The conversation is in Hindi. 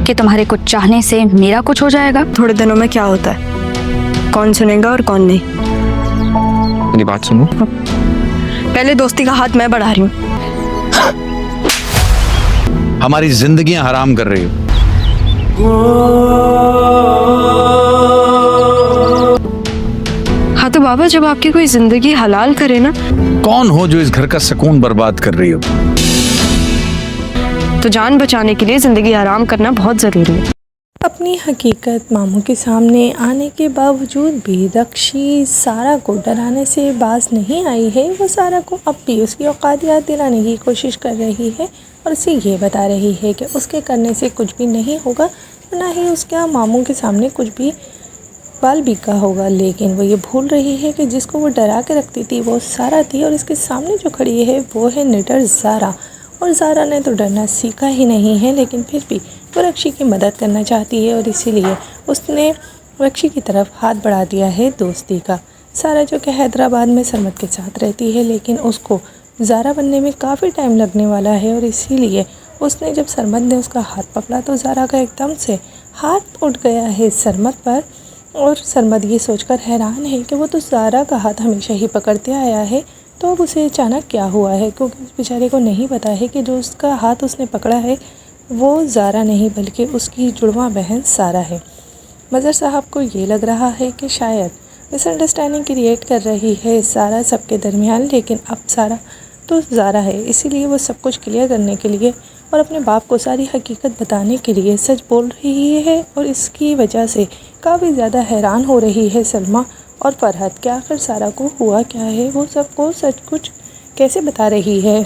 कि तुम्हारे कुछ चाहने से मेरा कुछ हो जाएगा। थोड़े दिनों में क्या होता है कौन सुनेगा और कौन नहीं। मेरी बात सुनो। पहले दोस्ती का हाथ मैं बढ़ा रही हूँ। हमारी जिंदगियां हराम कर रही हो। हाँ तो बाबा, जब आपकी कोई जिंदगी हलाल करे ना, कौन हो जो इस घर का सुकून बर्बाद कर रही हो? तो जान बचाने के लिए जिंदगी हराम करना बहुत जरूरी है। अपनी हकीकत मामू के सामने आने के बावजूद भी रक्षी सारा को डराने से बाज नहीं आई है। वो सारा को अब भी उसकी औकात याद दिलाने की कोशिश कर रही है और उसे ये बता रही है कि उसके करने से कुछ भी नहीं होगा और ना ही उसका मामू के सामने कुछ भी बाल बिका होगा। लेकिन वो ये भूल रही है कि जिसको वो डरा के रखती थी वो सारा थी और इसके सामने जो खड़ी है वो है निडर ज़ारा। और ज़ारा ने तो डरना सीखा ही नहीं है, लेकिन फिर भी वो रक्षी की मदद करना चाहती है और इसीलिए उसने रक्षी की तरफ हाथ बढ़ा दिया है दोस्ती का। सारा जो कि हैदराबाद में सरमत के साथ रहती है, लेकिन उसको ज़ारा बनने में काफ़ी टाइम लगने वाला है और इसीलिए उसने जब सरमत ने उसका हाथ पकड़ा तो ज़ारा का एकदम से हाथ उठ गया है सरमत पर। और सरमत ये सोचकर हैरान है कि वो तो ज़ारा का हाथ हमेशा ही पकड़ते आया है, तो अब उसे अचानक क्या हुआ है, क्योंकि उस बेचारे को नहीं पता है कि जो उसका हाथ उसने पकड़ा है वो ज़ारा नहीं बल्कि उसकी जुड़वा बहन सारा है। मज़र साहब को ये लग रहा है कि शायद मिसअंडरस्टैंडिंग क्रिएट कर रही है सारा सबके दरमियान, लेकिन अब सारा तो ज़ारा है, इसीलिए वो सब कुछ क्लियर करने के लिए और अपने बाप को सारी हकीकत बताने के लिए सच बोल रही है। और इसकी वजह से काफ़ी ज़्यादा हैरान हो रही है सलमा और फरहत कि आखिर सारा को हुआ क्या है, वो सबको सच कुछ कैसे बता रही है।